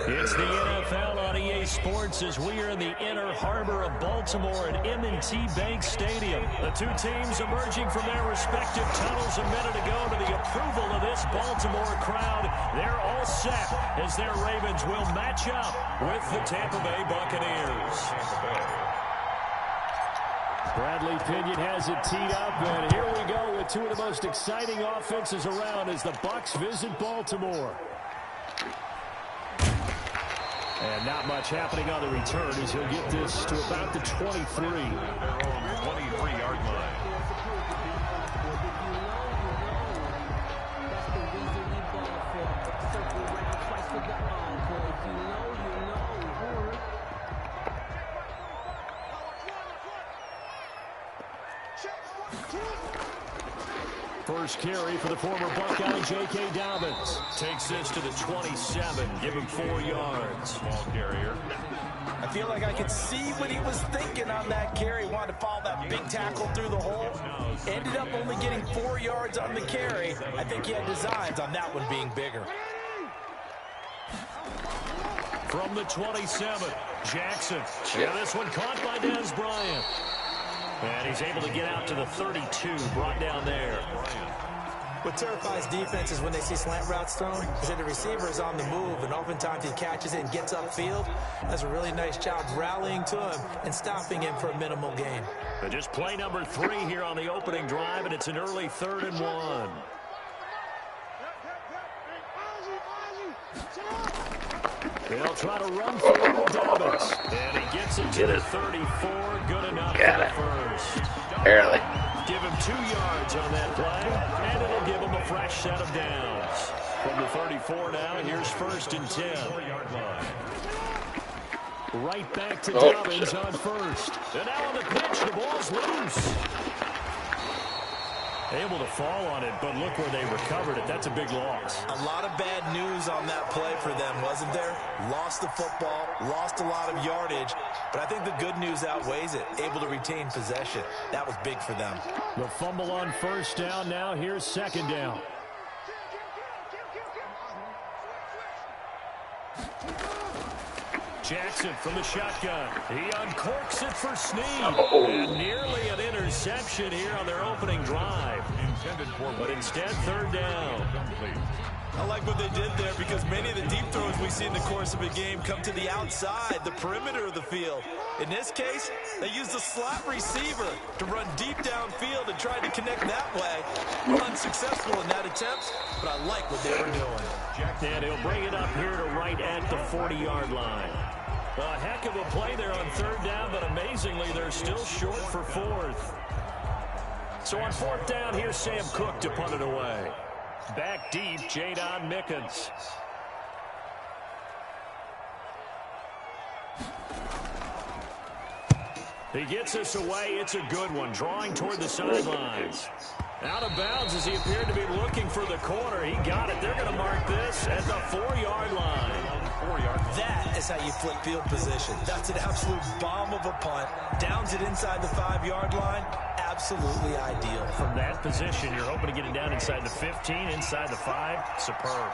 It's the NFL on EA Sports as we are in the inner harbor of Baltimore at M&T Bank Stadium. The two teams emerging from their respective tunnels a minute ago to the approval of this Baltimore crowd. They're all set as their Ravens will match up with the Tampa Bay Buccaneers. Bradley Pinion has it teed up, and here we go with two of the most exciting offenses around as the Bucs visit Baltimore. And not much happening on the return as he'll get this to about the 23. 23-yard line. First carry for the former Buckeye, J.K. Dobbins. Takes this to the 27, give him 4 yards. Small carrier. I feel like I could see what he was thinking on that carry. Wanted to follow that big tackle through the hole. Ended up only getting 4 yards on the carry. I think he had designs on that one being bigger. From the 27, Jackson. Yeah, this one caught by Dez Bryant. And he's able to get out to the 32, brought down there. What terrifies defense is when they see slant routes thrown, is that the receiver is on the move, and oftentimes he catches it and gets upfield. Does a really nice job rallying to him and stopping him for a minimal gain. But just play number 3 here on the opening drive, and it's an early 3rd and 1. They'll try to run for it with Dobbins. And he gets it to the 34. Good enough for the first. Barely. Give him 2 yards on that play, and it'll give him a fresh set of downs. From the 34 now, here's 1st and 10. Right back to Dobbins on first. And now on the pitch, the ball's loose. Able to fall on it, but look where they recovered it. That's a big loss. A lot of bad news on that play for them, wasn't there? Lost the football, lost a lot of yardage, but I think the good news outweighs it. Able to retain possession. That was big for them. The fumble on first down. Now here's 2nd down. Jackson from the shotgun. He uncorks it for Snead. And nearly an interception here on their opening drive. But instead, 3rd down. I like what they did there because many of the deep throws we see in the course of a game come to the outside, the perimeter of the field. In this case, they used a slot receiver to run deep downfield and tried to connect that way. Unsuccessful in that attempt, but I like what they were doing. And he'll bring it up here to right at the 40-yard line. A heck of a play there on 3rd down, but amazingly, they're still short for 4th. So on 4th down, here's Sam Cook to punt it away. Back deep, Jadon Mickens. He gets us away. It's a good one, drawing toward the sidelines. Out of bounds as he appeared to be looking for the corner. He got it. They're going to mark this at the 4-yard line. That is how you flip field position. That's an absolute bomb of a punt. Downs it inside the 5-yard line. Absolutely ideal. From that position, you're hoping to get it down inside the 15, inside the 5. Superb.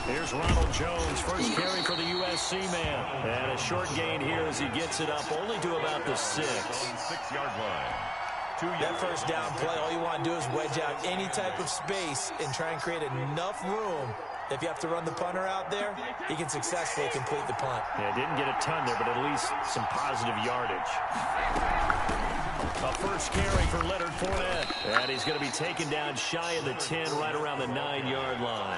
Here's Ronald Jones, first carry for the USC man. And a short gain here as he gets it up only to about the 6. 6-yard line. That first down play, all you want to do is wedge out any type of space and try and create enough room. If you have to run the punter out there, he can successfully complete the punt. Yeah, didn't get a ton there, but at least some positive yardage. A first carry for Leonard Fournette. And he's going to be taken down shy of the 10, right around the 9-yard line.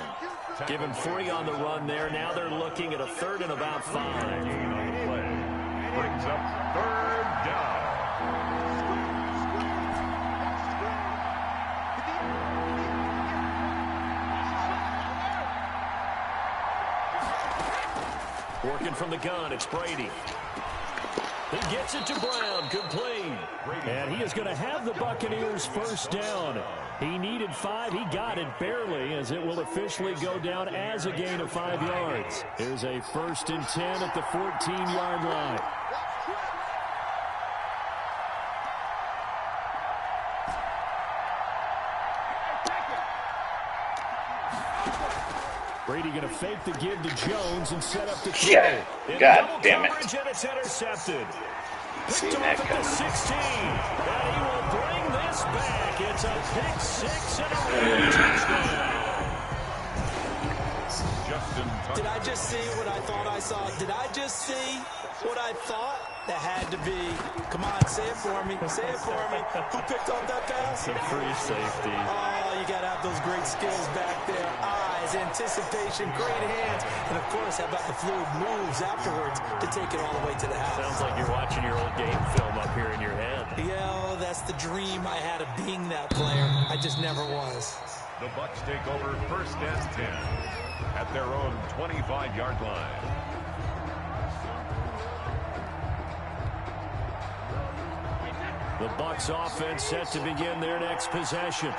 Give him 3 on the run there. Now they're looking at a 3rd and about 5. Brings up 3rd down. Working from the gun, it's Brady. He gets it to Brown, complete. And he is going to have the Buccaneers first down. He needed 5. He got it barely as it will officially go down as a gain of 5 yards. Here's a 1st and 10 at the 14-yard line. Brady going to fake the give to Jones and set up the throw. Yeah. God damn it. And it's intercepted. See Picked that off at the 16. And he will bring this back. It's a pick six and a running touchdown. Did I just see what I thought I saw? Did I just see what I thought? That had to be. Come on, say it for me. Say it for me. Who picked off that pass? Some free safety. Oh, you got to have those great skills back there. Eyes, anticipation, great hands. And, of course, how about the fluid moves afterwards to take it all the way to the house? Sounds like you're watching your old game film up here in your head. Yeah, oh, that's the dream I had of being that player. I just never was. The Bucs take over 1st and 10 at their own 25-yard line. The Bucs offense set to begin their next possession.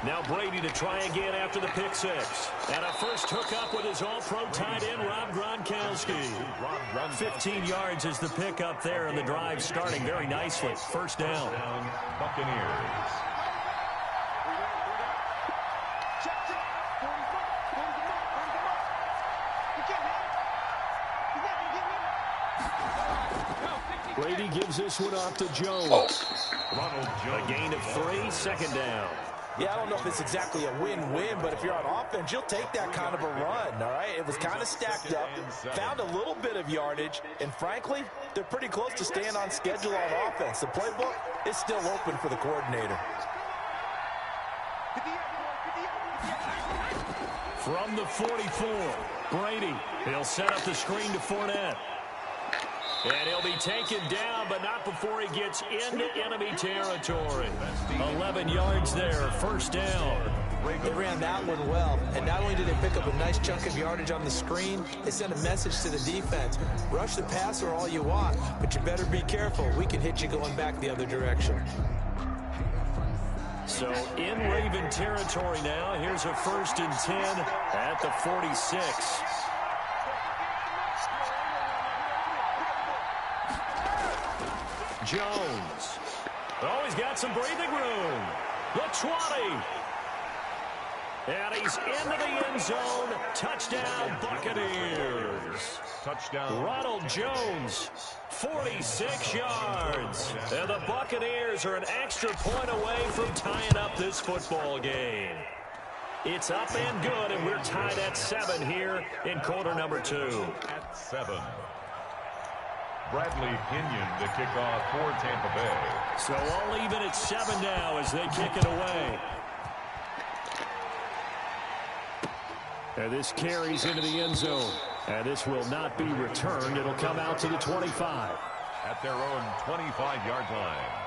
Now Brady to try again after the pick six. And a first hookup with his all-pro tight end, Rob Gronkowski. 15 yards is the pickup there, and the drive starting very nicely. First down. Buccaneers. Brady gives this one off to Jones. A gain of 3, second down. Yeah, I don't know if it's exactly a win-win, but if you're on offense, you'll take that kind of a run, all right? It was kind of stacked up, found a little bit of yardage, and frankly, they're pretty close to staying on schedule on offense. The playbook is still open for the coordinator. From the 44, Brady. He'll set up the screen to Fournette. And he'll be taken down, but not before he gets into enemy territory. 11 yards there, first down. They ran that one well, and not only did they pick up a nice chunk of yardage on the screen, they sent a message to the defense. Rush the passer all you want, but you better be careful. We can hit you going back the other direction. So in Raven territory now, here's a 1st and 10 at the 46. Jones. Oh, he's got some breathing room. The 20. And he's into the end zone. Touchdown, Buccaneers. Touchdown. Ronald Jones, 46 yards. And the Buccaneers are an extra point away from tying up this football game. It's up and good, and we're tied at 7 here in quarter number 2. At 7. Bradley Pinion to kick off for Tampa Bay. So all even at 7 now as they kick it away. And this carries into the end zone. And this will not be returned. It'll come out to the 25. At their own 25-yard line.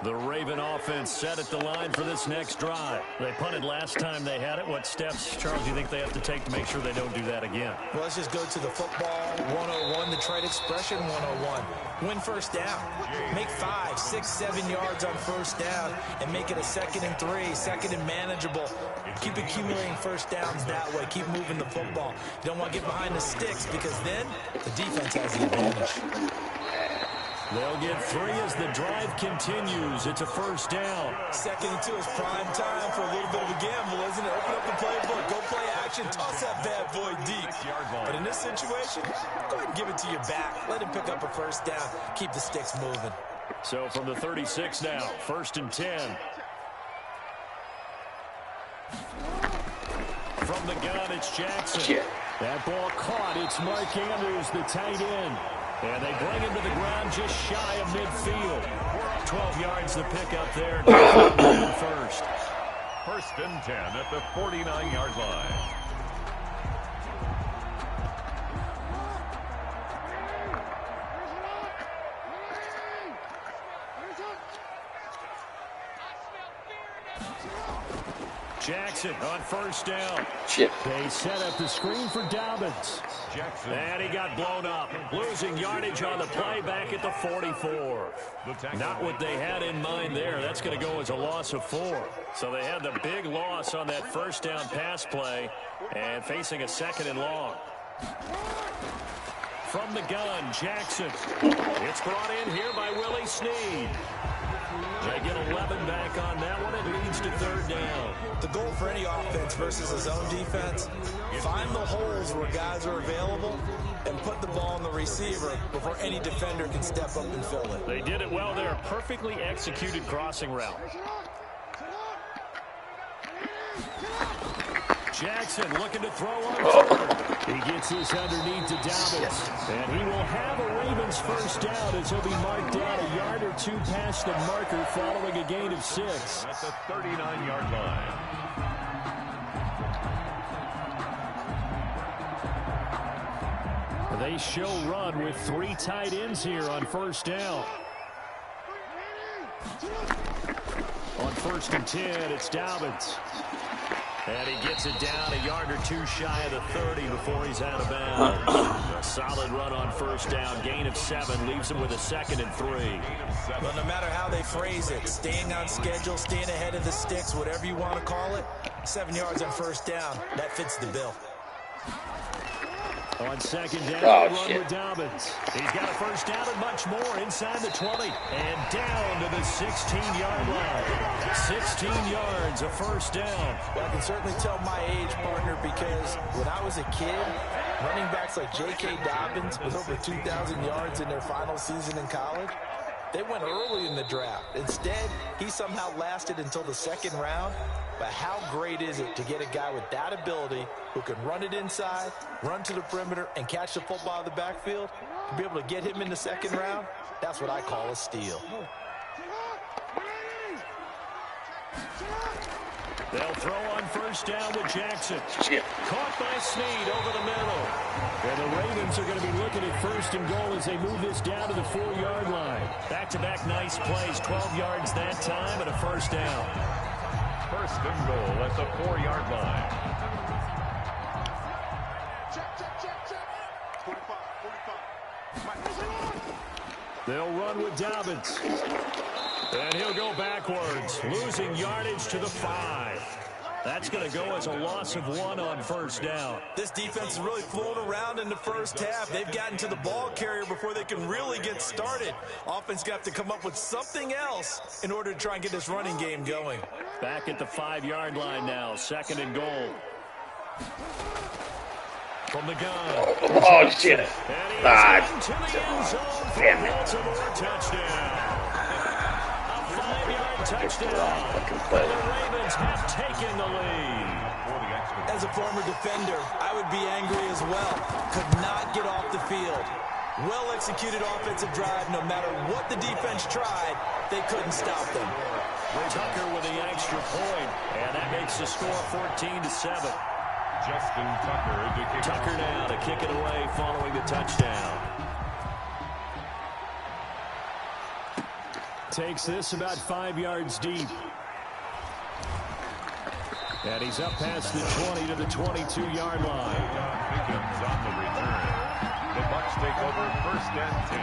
The Raven offense set at the line for this next drive. They punted last time they had it. What steps, Charles, do you think they have to take to make sure they don't do that again? Well, let's just go to the football 101, the trade expression 101. Win first down. Make 5, 6, 7 yards on first down and make it a 2nd and 3, 2nd and manageable. Keep accumulating first downs that way. Keep moving the football. You don't want to get behind the sticks because then the defense has the advantage. They'll get 3 as the drive continues. It's a first down. 2nd and 2 is prime time for a little bit of a gamble, isn't it? Open up the playbook, go play action, toss that bad boy deep. But in this situation, go ahead and give it to your back. Let him pick up a first down. Keep the sticks moving. So from the 36 now, 1st and 10. From the gun, it's Jackson. That ball caught. It's Mark Andrews, the tight end. And they bring him to the ground just shy of midfield. 12 yards to pick up there. First. 1st and 10 at the 49-yard line. Jackson on first down. Chip. They set up the screen for Dobbins. Jackson. And he got blown up. Losing yardage on the play back at the 44. Not what they had in mind there. That's going to go as a loss of 4. So they had the big loss on that first down pass play and facing a 2nd and long. From the gun, Jackson. It's brought in here by Willie Snead. They get 11 back on that one. It leads to third down. The goal for any offense versus a zone defense, find the holes where guys are available and put the ball on the receiver before any defender can step up and fill it. They did it well there. Perfectly executed crossing route. Jackson looking to throw on third. He gets this underneath to Dobbins. And he will have a Ravens first down as he'll be marked down a yard or two past the marker following a gain of 6. At the 39-yard line. They show run with 3 tight ends here on first down. On 1st and 10, it's Dobbins. And he gets it down a yard or two shy of the 30 before he's out of bounds. A solid run on first down. Gain of 7 leaves him with a 2nd and 3. But no matter how they phrase it, staying on schedule, staying ahead of the sticks, whatever you want to call it, 7 yards on first down, that fits the bill. On 2nd down, run with Dobbins. He's got a first down and much more inside the 20. And down to the 16-yard line. 16 yards, a first down. Well, I can certainly tell my age, partner, because when I was a kid, running backs like J.K. Dobbins with over 2,000 yards in their final season in college, they went early in the draft. Instead, he somehow lasted until the 2nd round. But how great is it to get a guy with that ability who can run it inside, run to the perimeter, and catch the football in the backfield? To be able to get him in the 2nd round, that's what I call a steal. They'll throw on first down with Jackson. Caught by Snead over the middle. And the Ravens are going to be looking at 1st and goal as they move this down to the 4-yard line. Back-to-back nice plays, 12 yards that time and a first down. 1st and goal at the 4-yard line. They'll run with Dobbins. And he'll go backwards, losing yardage to the 5. That's going to go as a loss of 1 on first down. This defense is really flown around in the first half. They've gotten to the ball carrier before they can really get started. Offense got to come up with something else in order to try and get this running game going. Back at the 5-yard line now, 2nd and goal. From the gun. Oh, shit. And he's into the end zone for a Baltimore touchdown. A 5-yard touchdown. The Ravens have taken the lead. As a former defender, I would be angry as well. Could not get off the field. Well-executed offensive drive. No matter what the defense tried, they couldn't stop them. Tucker with the extra point, and that makes the score 14-7. Justin Tucker to kick Tucker now to kick it away following the touchdown. Takes this about 5 yards deep. And he's up past the 20 to the 22-yard line. Pickens on the return. The Bucs take over 1st and 10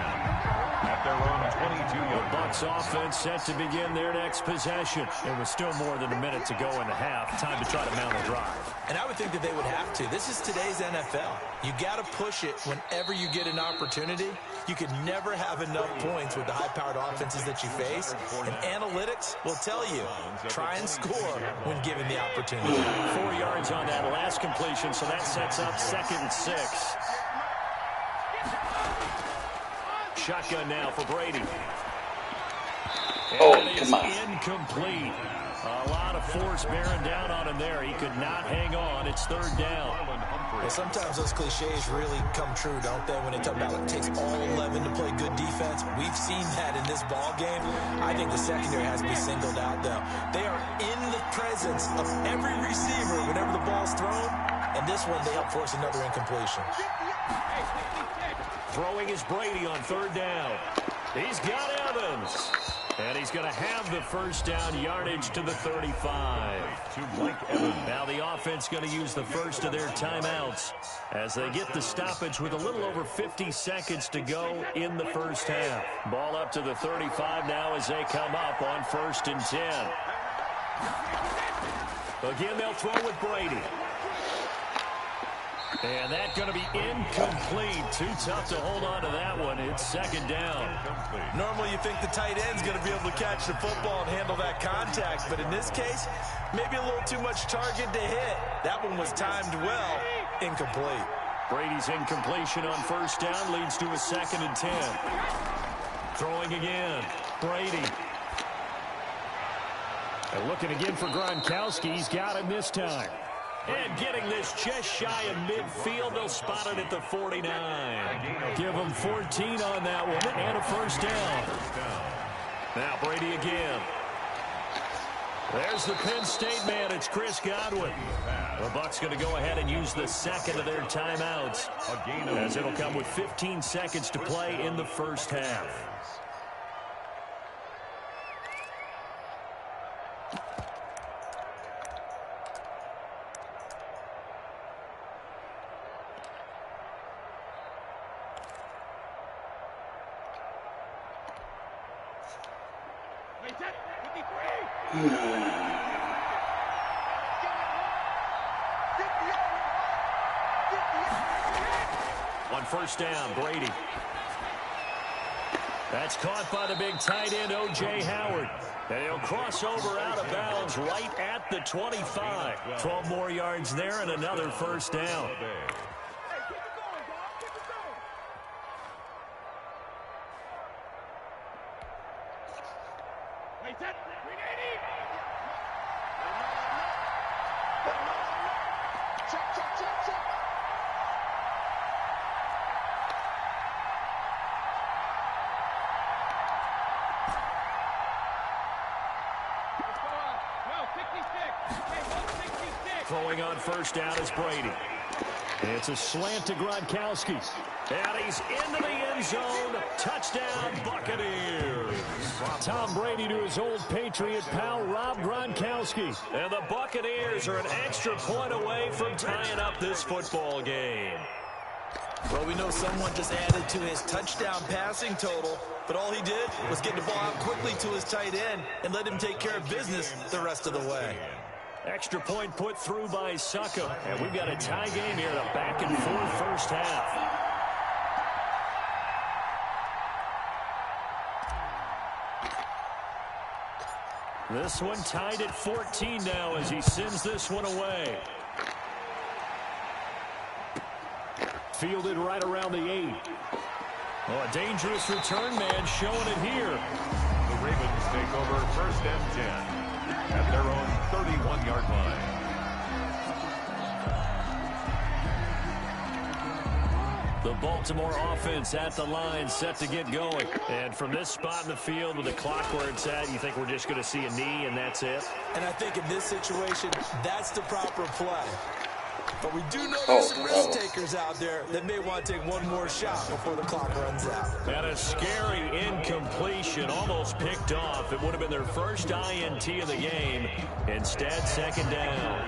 at their own 22-yard line. Bucs offense set to begin their next possession. It was still more than a minute to go in the half. Time to try to mount a drive. And I would think that they would have to. This is today's NFL. You got to push it whenever you get an opportunity. You can never have enough points with the high-powered offenses that you face. And analytics will tell you, try and score when given the opportunity. 4 yards on that last completion, so that sets up 2nd and 6. Shotgun now for Brady. Oh, it is come on. Incomplete. A lot of force bearing down on him there. He could not hang on. It's 3rd down. Well, sometimes those cliches really come true, don't they? When they talk about it takes all 11 to play good defense. We've seen that in this ball game. I think the secondary has to be singled out, though. They are in the presence of every receiver whenever the ball's thrown. And this one, they help force another incompletion. Throwing is Brady on 3rd down. He's got Evans. And he's going to have the first down, yardage to the 35. To Mike Evans. Now the offense going to use the first of their timeouts as they get the stoppage with a little over 50 seconds to go in the first half. Ball up to the 35 now as they come up on 1st and 10. Again, they'll throw with Brady. And that's going to be incomplete. Too tough to hold on to that one. It's second down. Normally you think the tight end's going to be able to catch the football and handle that contact, but in this case, maybe a little too much target to hit. That one was timed well. Incomplete. Brady's incompletion on first down leads to a 2nd and 10. Throwing again. Brady. And looking again for Gronkowski. He's got him this time. And getting this just shy of midfield. They'll spot it at the 49. Give them 14 on that one and a first down. Now Brady again. There's the Penn State man. It's Chris Godwin. The Bucs going to go ahead and use the second of their timeouts, as it'll come with 15 seconds to play in the first half. On first down, Brady. That's caught by the big tight end, O.J. Howard. And he'll cross over out of bounds right at the 25. 12 more yards there and another first down. Throwing on first down is Brady. It's a slant to Gronkowski. And he's into the end zone. Touchdown, Buccaneers. Tom Brady to his old Patriot pal, Rob Gronkowski. And the Buccaneers are an extra point away from tying up this football game. Well, we know someone just added to his touchdown passing total, but all he did was get the ball out quickly to his tight end and let him take care of business the rest of the way. Extra point put through by Succo. And we've got a tie game here in a back-and-forth first half. This one tied at 14 now as he sends this one away. Fielded right around the 8. Oh, a dangerous return man showing it here. The Ravens take over first and 10. At their own 31-yard line. The Baltimore offense at the line, set to get going. And from this spot in the field with the clock where it's at, you think we're just going to see a knee and that's it? And I think in this situation, that's the proper play. But we do know there's some risk takers out there that may want to take one more shot before the clock runs out. And a scary incompletion, almost picked off. It would have been their first INT of the game. Instead, second down.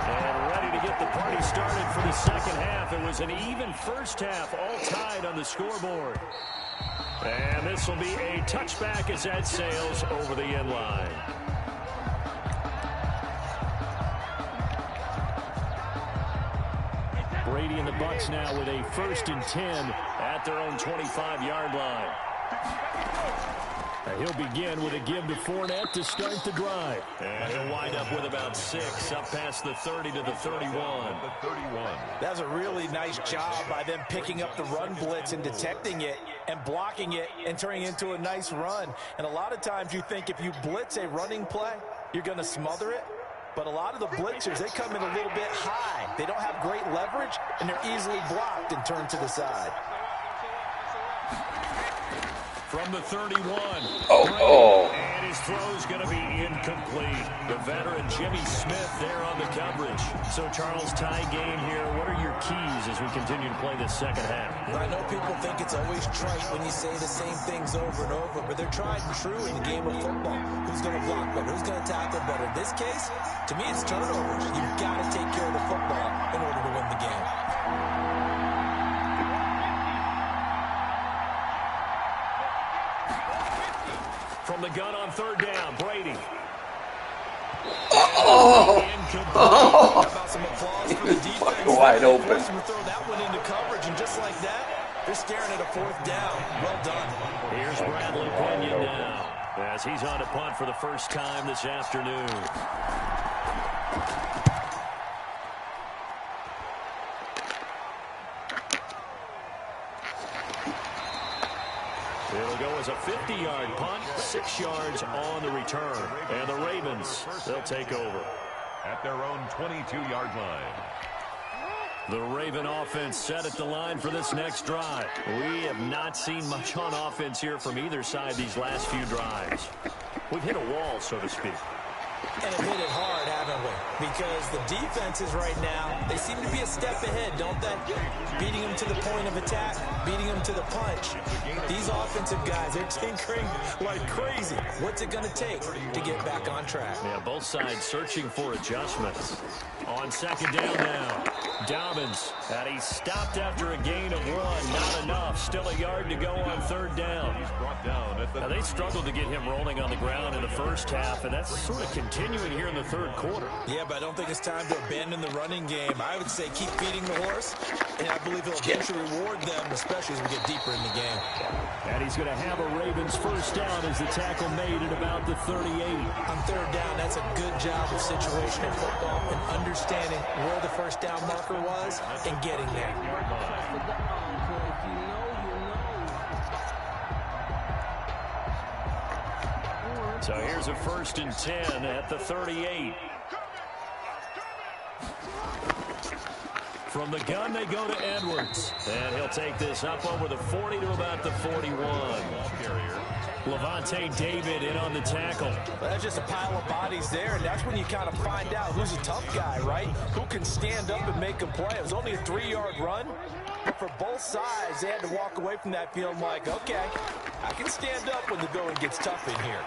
And ready to get the party started for the second half. It was an even first half, all tied on the scoreboard. And this will be a touchback as that sails over the end line. Brady and the Bucs now with a 1st and 10 at their own 25-yard line. And he'll begin with a give to Fournette to start the drive. And he'll wind up with about 6 up past the 30 to the 31. That's a really nice job by them picking up the run blitz and detecting it and blocking it and turning it into a nice run. And a lot of times you think if you blitz a running play, you're going to smother it. But a lot of the blitzers, they come in a little bit high. They don't have great leverage, and they're easily blocked and turned to the side. From the 31. And his throw's going to be incomplete. The veteran Jimmy Smith there on the coverage. So, Charles, tie game here. What are your keys as we continue to play this second half? I know people think it's always trite when you say the same things over and over, but they're tried and true in the game of football. Who's going to block better? Who's going to tackle better? In this case, to me, it's turnovers. You've got to take care of the football in order to win the game. From the gun on third down, Brady. How about some applause for the defense? Wide open. Forced him to throw that one into coverage, and just like that, they're staring at a fourth down. Well done. Here's Bradley Pinion now, as he's on to punt for the first time this afternoon. It'll go as a 50-yard punt, 6 yards on the return. And the Ravens, they'll take over. At their own 22-yard line. The Raven offense set at the line for this next drive. We have not seen much on offense here from either side these last few drives. We've hit a wall, so to speak. And have hit it hard, haven't we? Because the defenses right now, they seem to be a step ahead, don't they? Beating them to the point of attack, beating them to the punch. These offensive guys, they're tinkering like crazy. What's it going to take to get back on track? Yeah, both sides searching for adjustments. On second down now, Dobbins, and he stopped after a gain of 1. Not enough. Still a yard to go on third down. He's brought down at the... Now, they struggled to get him rolling on the ground in the first half, and that's sort of continuing here in the third quarter. Yeah, but I don't think it's time to abandon the running game. I would say keep feeding the horse, and I believe he'll eventually reward them, especially as we get deeper in the game. And he's going to have a Ravens first down as the tackle made at about the 38. On third down, that's a good job of situational football and understanding where the first down marker was and getting there. So here's a 1st and 10 at the 38. From the gun, they go to Edwards. And he'll take this up over the 40 to about the 41. Levante David in on the tackle. Well, that's just a pile of bodies there, and that's when you kind of find out who's a tough guy, right? Who can stand up and make a play. It was only a 3-yard run, but for both sides, they had to walk away from that field like, okay, I can stand up when the going gets tough in here.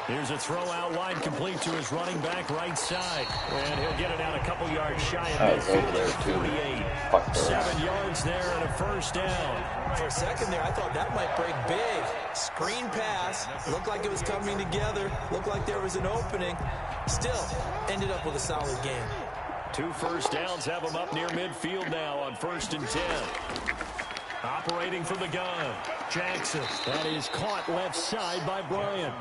Here's a throw out wide, complete to his running back right side. And he'll get it out a couple yards shy of midfield there, 48. 7 yards there and a first down. For a second there, I thought that might break big. Screen pass. Looked like it was coming together. Looked like there was an opening. Still, ended up with a solid game. 2 first downs have him up near midfield now on 1st and 10. Operating from the gun, Jackson. That is caught left side by Bryant.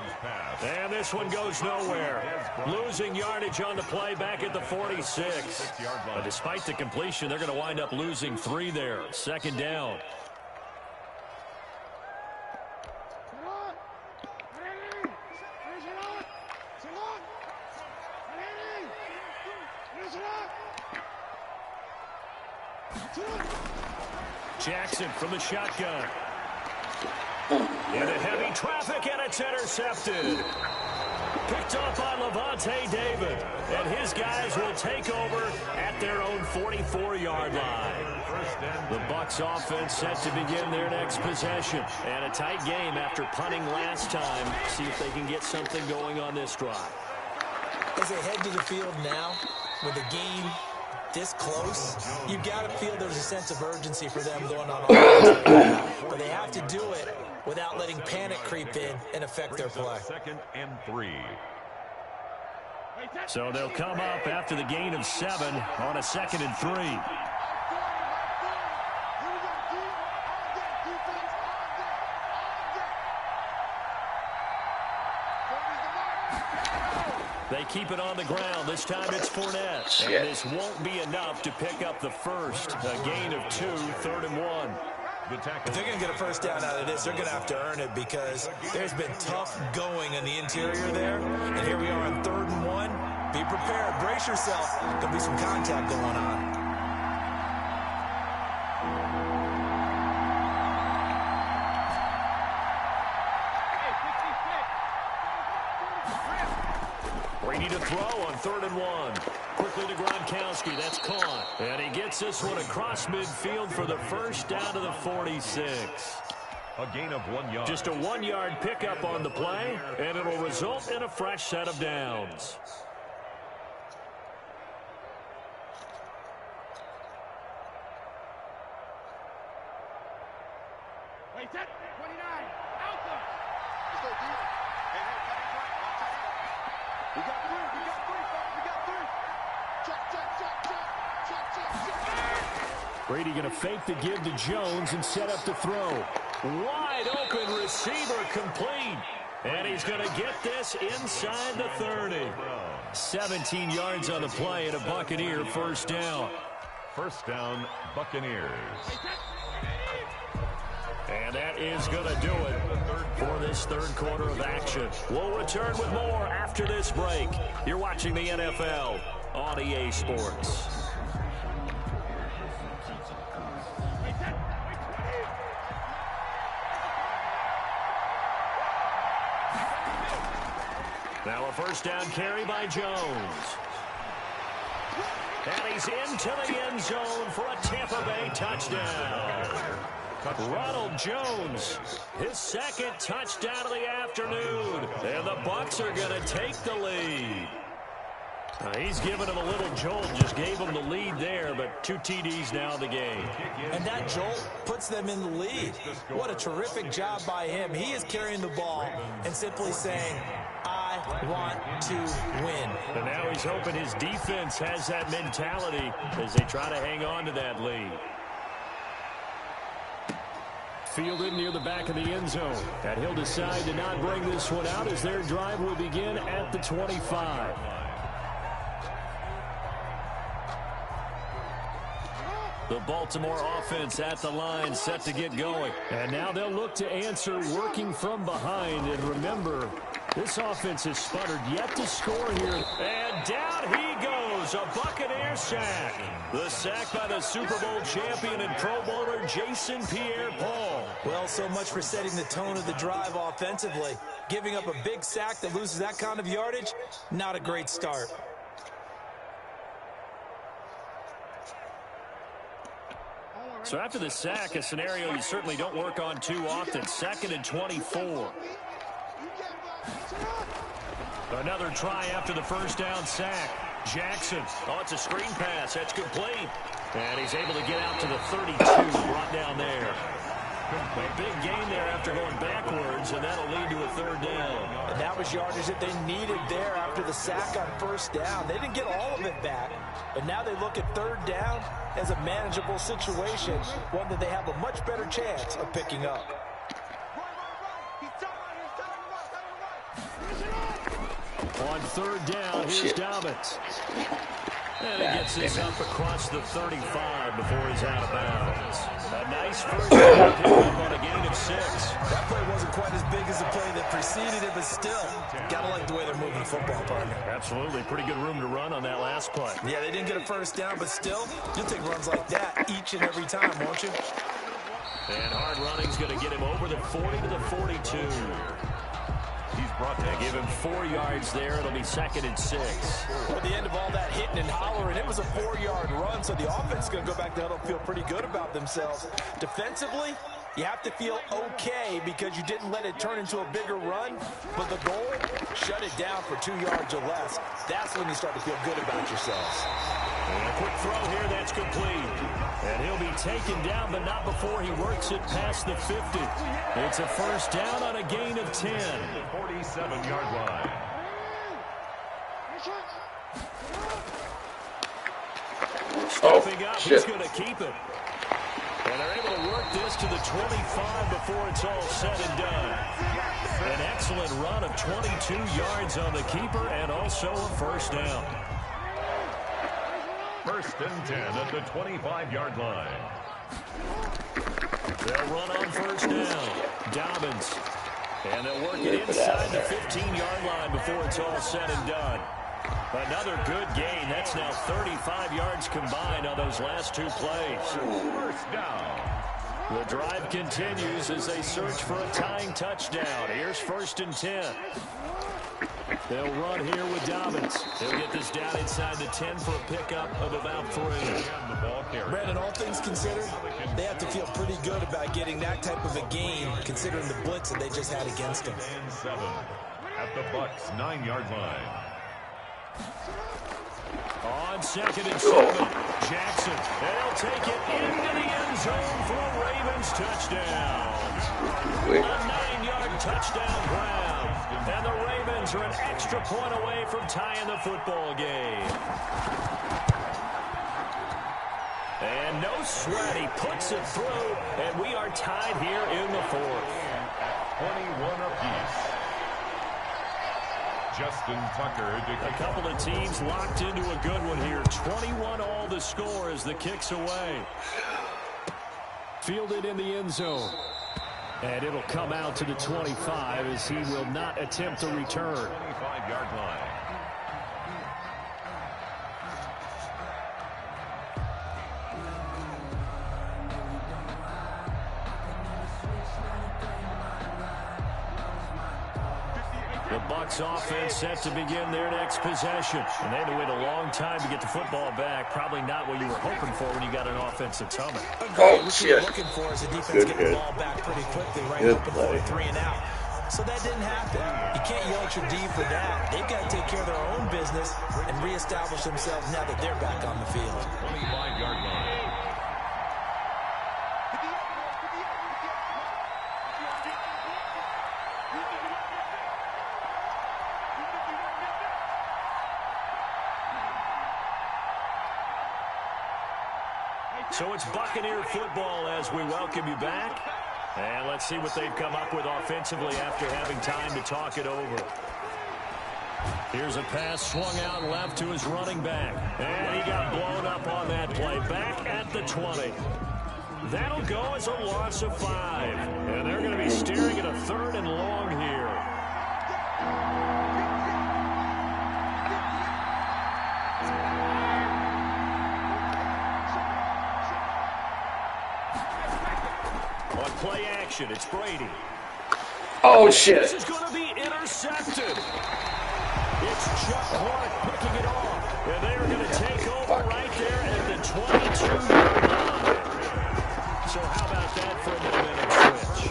And this one goes nowhere. Losing yardage on the play back at the 46. But despite the completion, they're going to wind up losing 3 there. 2nd down. Jackson from the shotgun. Into heavy traffic, and it's intercepted. Picked up by Levante David. And his guys will take over at their own 44-yard line. The Bucs offense set to begin their next possession. And a tight game after punting last time. See if they can get something going on this drive. As they head to the field now, with the game this close, you've got to feel there's a sense of urgency for them going on offense. But they have to do it without letting panic creep in and affect their play. 2nd and 3. So they'll come up after the gain of 7 on a 2nd and 3. They keep it on the ground. This time it's Fournette. And this won't be enough to pick up the first. A gain of 2, 3rd and 1. If they're going to get a first down out of this, they're going to have to earn it because there's been tough going in the interior there. And here we are on 3rd and 1. Be prepared. Brace yourself. There'll be some contact going on. Brady to throw on 3rd and 1. Quickly to Gronkowski. That's caught. And he gets this one across midfield for the first down to the 46. A gain of 1 yard. Just a 1-yard pickup on the play, and it'll result in a fresh set of downs. Wait, 29. Out there. Let's go, D. Hey, cut it right. We got 3. We got Brady going to fake the give to Jones and set up the throw. Wide open receiver complete. And he's going to get this inside the 30. 17 yards on the play and a Buccaneer first down. First down, Buccaneers. And that is going to do it for this third quarter of action. We'll return with more after this break. You're watching the NFL on EA Sports. Now a first down carry by Jones. And he's into the end zone for a Tampa Bay touchdown. Ronald Jones, his second touchdown of the afternoon. And the Bucs are going to take the lead. He's giving him a little jolt, just gave him the lead there, but 2 TDs now in the game. And that jolt puts them in the lead. What a terrific job by him. He is carrying the ball and simply saying, I want to win. And now he's hoping his defense has that mentality as they try to hang on to that lead. Fielded near the back of the end zone. And he'll decide to not bring this one out as their drive will begin at the 25. The Baltimore offense at the line, set to get going. And now they'll look to answer working from behind. And remember, this offense has sputtered yet to score here. And down he goes, a Buccaneer sack. The sack by the Super Bowl champion and Pro Bowler Jason Pierre-Paul. Well, so much for setting the tone of the drive offensively. Giving up a big sack that loses that kind of yardage, not a great start. So after the sack, a scenario you certainly don't work on too often. 2nd and 24. Another try after the first down sack. Jackson. Oh, it's a screen pass. That's complete. And he's able to get out to the 32. Brought down there. A big gain there after going backwards, and that'll lead to a third down. And that was yardage that they needed there after the sack on first down. They didn't get all of it back, but now they look at third down as a manageable situation, one that they have a much better chance of picking up. On third down, here's Dobbins. And he gets this up across the 35 before he's out of bounds. A nice first down pickup on a gain of 6. That play wasn't quite as big as the play that preceded it, but still, gotta like the way they're moving the football, partner. Absolutely. Pretty good room to run on that last play. Yeah, they didn't get a first down, but still, you'll take runs like that each and every time, won't you? And hard running's going to get him over the 40 to the 42. He's brought to give him 4 yards there. It'll be 2nd and 6. At the end of all that hitting and hollering, it was a 4-yard run, so the offense is going to go back to huddle and feel pretty good about themselves. Defensively, you have to feel okay because you didn't let it turn into a bigger run, but the goal, shut it down for 2 yards or less. That's when you start to feel good about yourselves. And a quick throw here, that's complete. And he'll be taken down, but not before he works it past the 50. It's a first down on a gain of 10. 47-yard line. Stepping up, he's going to keep it. And they're able to work this to the 25 before it's all said and done. An excellent run of 22 yards on the keeper and also a first down. First and 10 at the 25-yard line. They'll run on first down. Dobbins. And they'll work it inside the 15-yard line before it's all said and done. Another good gain. That's now 35 yards combined on those last 2 plays. First down. The drive continues as they search for a tying touchdown. Here's 1st and 10. They'll run here with Dobbins. They'll get this down inside the 10 for a pickup of about 3. Brandon, all things considered, they have to feel pretty good about getting that type of a gain, considering the blitz that they just had against them. And 7 at the Bucs 9-yard line. On 2nd and 7, Jackson. They'll take it into the end zone for a Ravens touchdown. A 9-yard touchdown grab. And the Ravens are an extra point away from tying the football game. And no sweat. He puts it through, and we are tied here in the fourth. 21 apiece. Justin Tucker. A couple of teams locked into a good one here. 21 all the score as the kick's away. Fielded in the end zone. And it'll come out to the 25 as he will not attempt a return. 25-yard line. The Bucs offense set to begin their next possession. And they had to wait a long time to get the football back. Probably not what you were hoping for when you got an offense that's humming. Oh, shit. Looking for is the defense getting the ball back pretty quickly, right? Open for a 3 and out. So that didn't happen. You can't yell at your D for that. They've got to take care of their own business and reestablish themselves now that they're back on the field. 25-yard line. So it's Buccaneer football as we welcome you back. And let's see what they've come up with offensively after having time to talk it over. Here's a pass swung out left to his running back. And he got blown up on that play. Back at the 20. That'll go as a loss of 5. And they're going to be steering at a 3rd and long here. On play action, it's Brady. Oh, shit. This is going to be intercepted. It's Chuck Clark picking it off. And they're going to take over right there at the 22-yard line. So how about that for a momentum switch?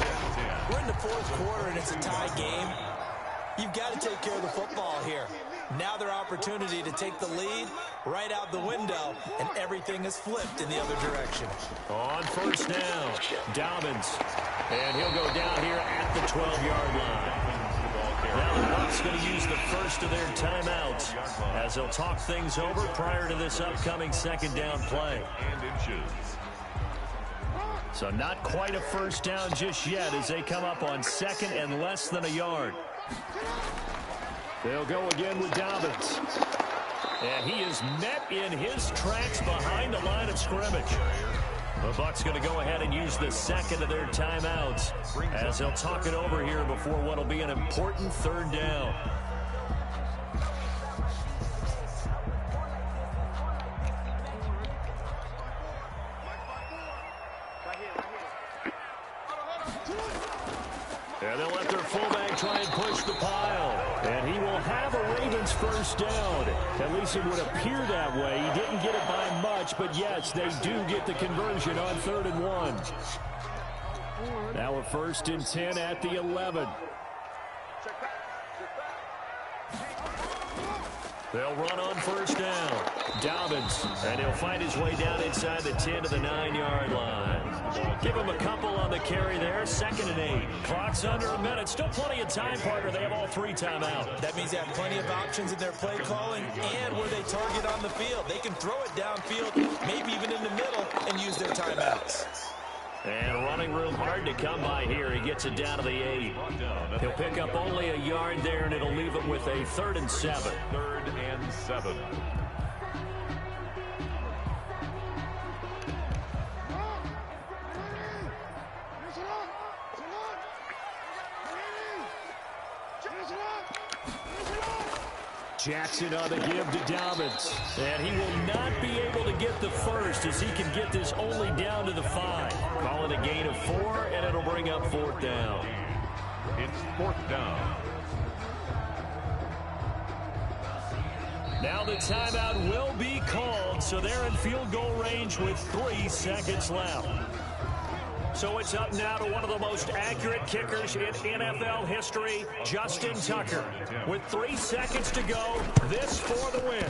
We're in the 4th quarter, and it's a tie game. You've got to take care of the football here. Now their opportunity to take the lead right out the window, and everything is flipped in the other direction. On first down, Dobbins. And he'll go down here at the 12-yard line. Now the Bucs going to use the first of their timeouts as they'll talk things over prior to this upcoming 2nd down play. So not quite a first down just yet as they come up on 2nd and less than a yard. They'll go again with Dobbins. And he is met in his tracks behind the line of scrimmage. The Bucs going to go ahead and use the 2nd of their timeouts as they'll talk it over here before what will be an important 3rd down. And they'll let their fullback try and push the pile. And he will have a Ravens first down. At least it would appear that way. He didn't get it by much, but yes, they do get the conversion on 3rd and 1. Now a 1st and 10 at the 11. They'll run on first down. Dobbins, and he'll find his way down inside the 10 to the 9-yard line. Give him a couple on the carry there. 2nd and 8. Clock's under a minute. Still plenty of time, partner. They have all 3 timeouts. That means they have plenty of options in their play calling and where they target on the field. They can throw it downfield, maybe even in the middle, and use their timeouts. And running room hard to come by here. He gets it down to the 8. He'll pick up only a yard there, and it'll leave him with a 3rd and 7. 3rd and 7. Jackson on the give to Dobbins. And he will not be able to get the first as he can get this only down to the 5. Call it a gain of 4, and it'll bring up 4th down. It's 4th down. Now the timeout will be called, so they're in field goal range with 3 seconds left. So it's up now to one of the most accurate kickers in NFL history, Justin Tucker. With 3 seconds to go, this for the win.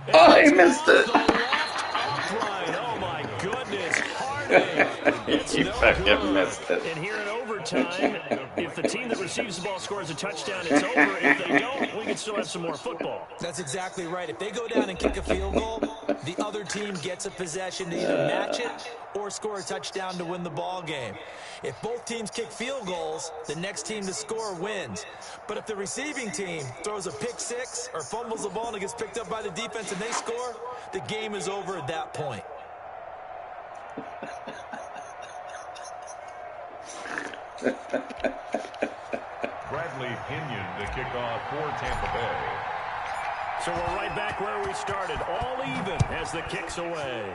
And oh, he missed it. The left upright. Oh, my goodness. Hard aim. It's You no fucking good. missed it. And here in overtime. overtime. If the team that receives the ball scores a touchdown, it's over. If they don't, we can still have some more football. That's exactly right. If they go down and kick a field goal, the other team gets a possession to either match it or score a touchdown to win the ball game. If both teams kick field goals, the next team to score wins. But if the receiving team throws a pick six or fumbles the ball and it gets picked up by the defense and they score, the game is over at that point. Bradley Pinion to kick off for Tampa Bay. So we're right back where we started, all even as the kick's away.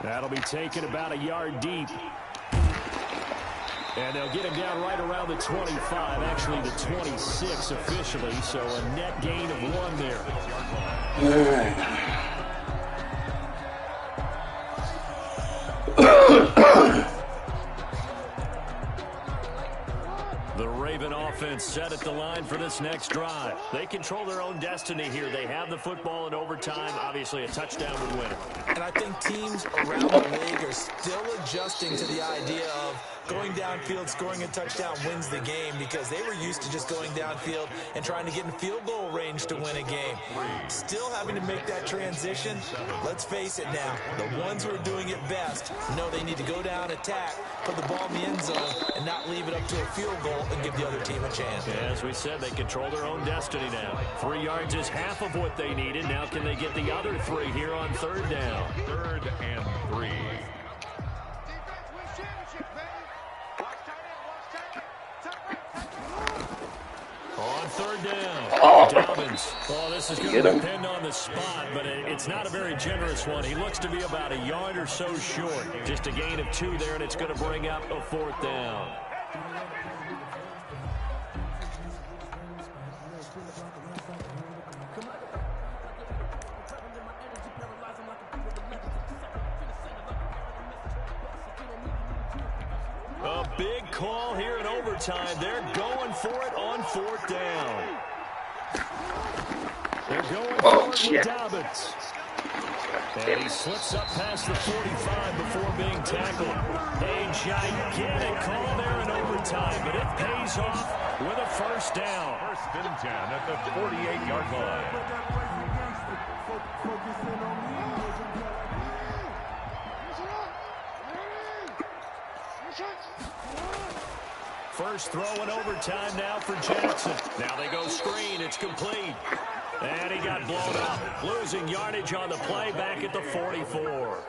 That'll be taken about a yard deep. And they'll get him down right around the 25, actually the 26 officially, so a net gain of 1 there. The Raven offense set at the line for this next drive. They control their own destiny here. They have the football in overtime. Obviously, a touchdown would win it. And I think teams around the league are still adjusting to the idea of going downfield, scoring a touchdown wins the game, because they were used to just going downfield and trying to get in field goal range to win a game. Still having to make that transition. Let's face it now, the ones who are doing it best know they need to go down, attack, put the ball in the end zone, and not leave it up to a field goal and give the other team a chance. Yeah, as we said, they control their own destiny now. 3 yards is half of what they needed. Now can they get the other 3 here on 3rd down? 3rd and 3. On 3rd down, Oh. Dobbins. Oh, this is going to depend on the spot, but it's not a very generous one. He looks to be about a yard or so short. Just a gain of 2 there, and it's going to bring up a 4th down. A big call here in overtime. They're going for it on 4th down. They're going for it with Dobbins. And he slips up past the 45 before being tackled. A gigantic call there in overtime, but it pays off with a 1st down. 1st and 10 at the 48-yard line. First throw in overtime now for Jackson. Now they go screen. It's complete. And he got blown up. Losing yardage on the play back at the 44.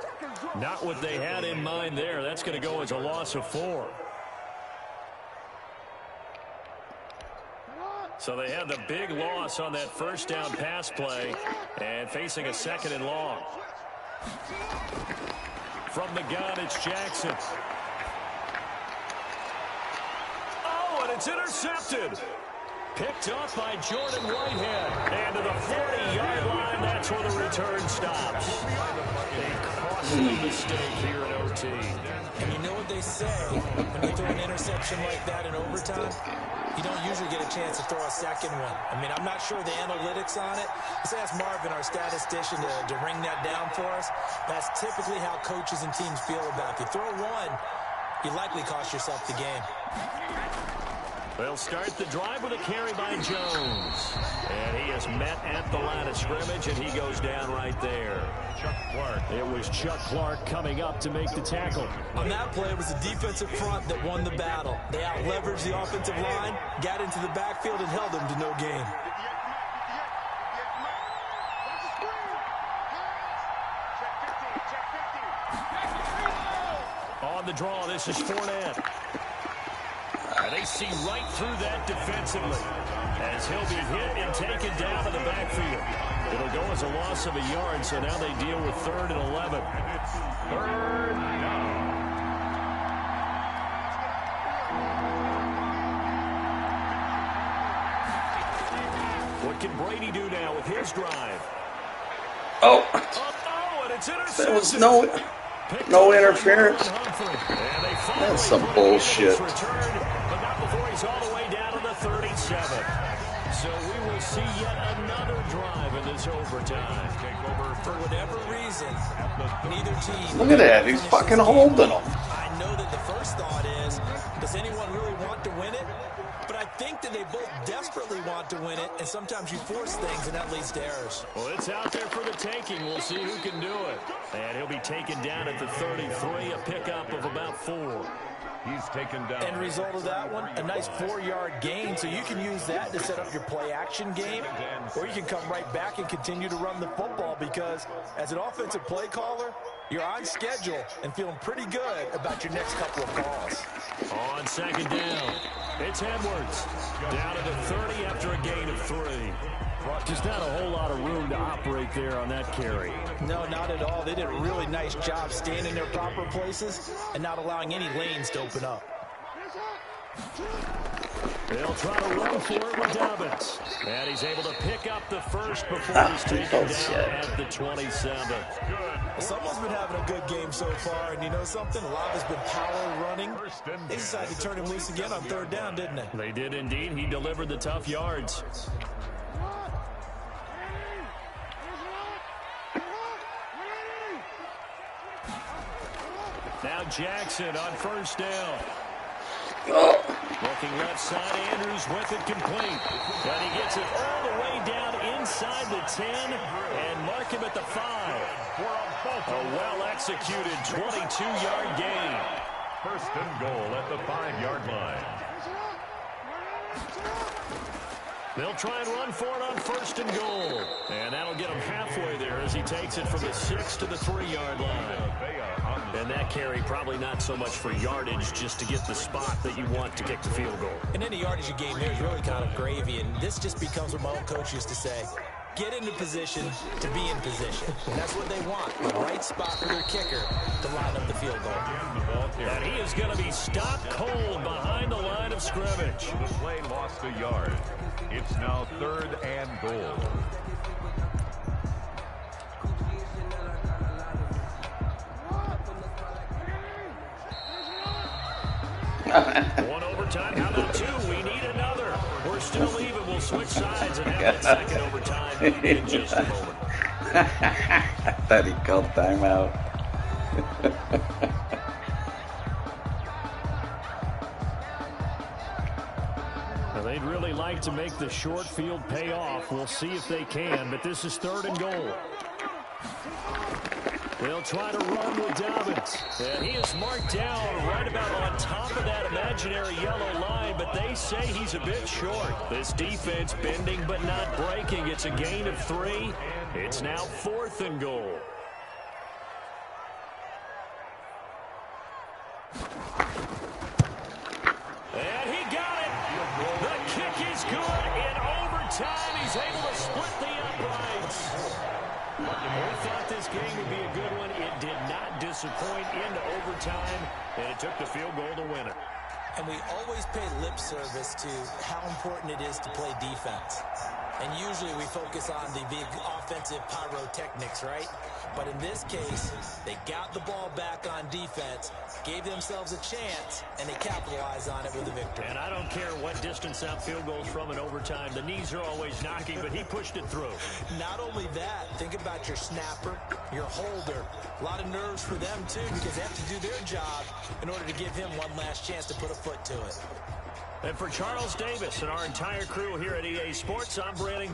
Not what they had in mind there. That's going to go as a loss of 4. So they had the big loss on that 1st down pass play and facing a 2nd and long. From the gun, it's Jackson. And it's intercepted. Picked up by Jordan Whitehead. And to the 40-yard line, that's where the return stops. A costly mistake here in OT. And you know what they say, when you throw an interception like that in overtime, you don't usually get a chance to throw a 2nd one. I mean, I'm not sure the analytics on it. Let's ask Marvin, our statistician, to ring that down for us. That's typically how coaches and teams feel about it. If you throw one, you likely cost yourself the game. They'll start the drive with a carry by Jones. And he is met at the line of scrimmage, and he goes down right there. Chuck Clark. It was Chuck Clark coming up to make the tackle. On that play, it was the defensive front that won the battle. They out-leveraged the offensive line, got into the backfield, and held them to no gain. On the draw, this is Fournette. And they see right through that defensively as he'll be hit and taken down to the backfield. It'll go as a loss of a yard, so now they deal with 3rd and 11. 3rd down. What can Brady do now with his drive? Oh, And it's intercepted. there was no interference. That's some bullshit. But not before he's all the way down to the 37. So we will see yet another drive in this overtime. For whatever reason, neither team... Look at that. He's fucking holding him. I know that the first thought is, does anyone really want to win it? But I think that they both desperately want to win it, and sometimes you force things, and that leads to errors. Well, it's out there for the taking. We'll see who can do it. And he'll be taken down at the 33, a pickup of about 4. He's taken down. End result of that one, a nice 4-yard gain, so you can use that to set up your play-action game, or you can come right back and continue to run the football because as an offensive play caller, you're on schedule and feeling pretty good about your next couple of calls. On second down, it's Edwards. Down to the 30 after a gain of 3. Just not a whole lot of room to operate there on that carry. No, not at all. They did a really nice job staying in their proper places and not allowing any lanes to open up. They'll try to run for it with Dobbins. And he's able to pick up the first before he's taken down at the 27. Someone's been having a good game so far, and you know something? A lot has been power running. They decided to turn him loose again on 3rd down, didn't they? They did indeed. He delivered the tough yards. Now Jackson on 1st down. Looking left side, Andrews with it complete. But he gets it all the way down inside the 10 and mark him at the 5. A well-executed 22-yard gain. 1st and goal at the 5-yard line. They'll try and run for it on 1st and goal. And that'll get him halfway there as he takes it from the 6 to the 3-yard line. And that carry probably not so much for yardage, just to get the spot that you want to kick the field goal. And any yardage game there is really kind of gravy, and this just becomes what my old coach used to say. Get into position to be in position. And that's what they want, the right spot for their kicker to line up the field goal. And he is going to be stopped cold behind the line of scrimmage. The play lost a yard. It's now 3rd and goal. One overtime. How about 2? We need another. We're still even. We'll switch sides and have that 2nd overtime in just a moment. I thought he called timeout. Well, they'd really like to make the short field pay off. We'll see if they can, but this is 3rd and goal. They'll try to run with Dobbins. And he is marked down right about on top of that imaginary yellow line, but they say he's a bit short. This defense bending but not breaking. It's a gain of 3. It's now 4th and goal. And he got it. The kick is good. In overtime, he's able to split the uprights. We thought this game would be a good one. It did not disappoint into overtime, and it took the field goal to win it. And we always pay lip service to how important it is to play defense. And usually we focus on the big offensive pyrotechnics, right? But in this case, they got the ball back on defense, gave themselves a chance, and they capitalized on it with a victory. And I don't care what distance that field goes from in overtime. The knees are always knocking, but he pushed it through. Not only that, think about your snapper, your holder. A lot of nerves for them, too, because they have to do their job in order to give him one last chance to put a foot to it. And for Charles Davis and our entire crew here at EA Sports, I'm Brandon